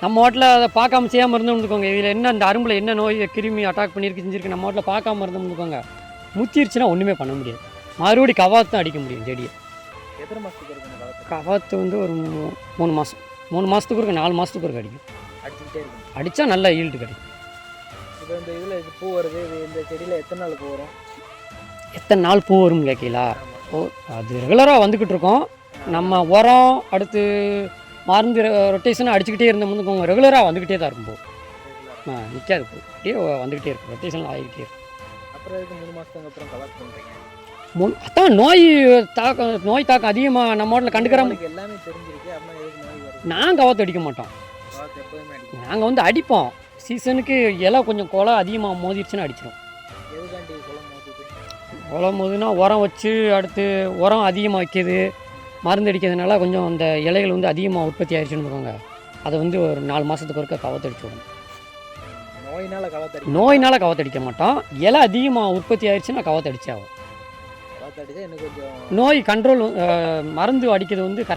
நம்ம ஹோட்டலில் அதை பார்க்காம செய்யாமல் இருந்தோம்னுக்கோங்க, இதில் என்ன அந்த அரும்பில் என்ன நோய் கிருமி அட்டாக் பண்ணியிருக்கு செஞ்சுருக்கு, நம்ம ஹோட்டலில் பார்க்காம இருந்தோம்னுக்கோங்க, முத்திருச்சுன்னா ஒன்றுமே பண்ண முடியாது. மறுபடி கவாத்து தான் அடிக்க முடியும் செடியை. எத்தனை மாதத்துக்கு இருக்குங்க கவாத்து வந்து ஒரு 3 மாதம், 3 மாதத்துக்கு இருக்க 4 மாதத்துக்கு இருக்க அடிக்கும். அடிச்சுக்கிட்டே இருக்கும். அடித்தா நல்ல ஈல்டு கிடைக்கும். இப்போ இந்த இதில் இது பூ வருது, இது இந்த செடியில் எத்தனை நாள் பூ வரும்? எத்தனை நாள் பூ வரும்னு கேட்கலா? ஓ, அது ரெகுலராக வந்துக்கிட்டு இருக்கோம். நம்ம உரம் அடுத்து மருந்து ரொட்டேஷனாக அடிச்சுக்கிட்டே இருந்தோம்னுக்கோங்க, ரெகுலராக வந்துக்கிட்டே தான் இருக்கும் பூ. நிற்காது பூ, அப்படியே வந்துக்கிட்டே இருக்கும், ரொட்டேஷனில் ஆகிக்கிட்டே இருக்கும். அப்புறம் இதுக்கு 3 மாதத்துக்கு அப்புறம் கவாத்து பண்ணுறீங்க. அதான் நோய் தாக்கம் அதிகமாக நம்ம ஹோட்டலில் கண்டுக்கிறாம எல்லாமே தெரிஞ்சிருக்கு. அப்படின்னா எதுக்கு நோய் வருது? நாங்கள் கவாத்து அடிக்க மாட்டோம். கவாத்து எப்போதுமே அடிக்கும். நாங்கள் வந்து அடிப்போம், சீசனுக்கு இலை கொஞ்சம் கொலை அதிகமாக மோதிருச்சுன்னா அடிச்சிடும். எதுக்காண்டி குளம் மோதுது? குளம் மோதுனா உரம் வச்சு அடுத்து உரம் அதிகமாக வைக்கிது, மருந்து அடிக்கிறதுனால கொஞ்சம் அந்த இலைகள் வந்து அதிகமாக உற்பத்தி ஆயிடுச்சுன்னு இருக்கோங்க, அதை வந்து ஒரு 4 மாதத்துக்கு ஒருக்க கவாத்து அடிச்சு விடணும். நோயினால் கவாத்து அடிக்க மாட்டோம், இலை அதிகமாக உற்பத்தி ஆயிடுச்சுன்னா கவாத்து அடிச்சே ஆகும். கவாத்து அடிச்சா இன்னும் கொஞ்சம் நோய் கண்ட்ரோல் மருந்து அடிக்கிறது வந்து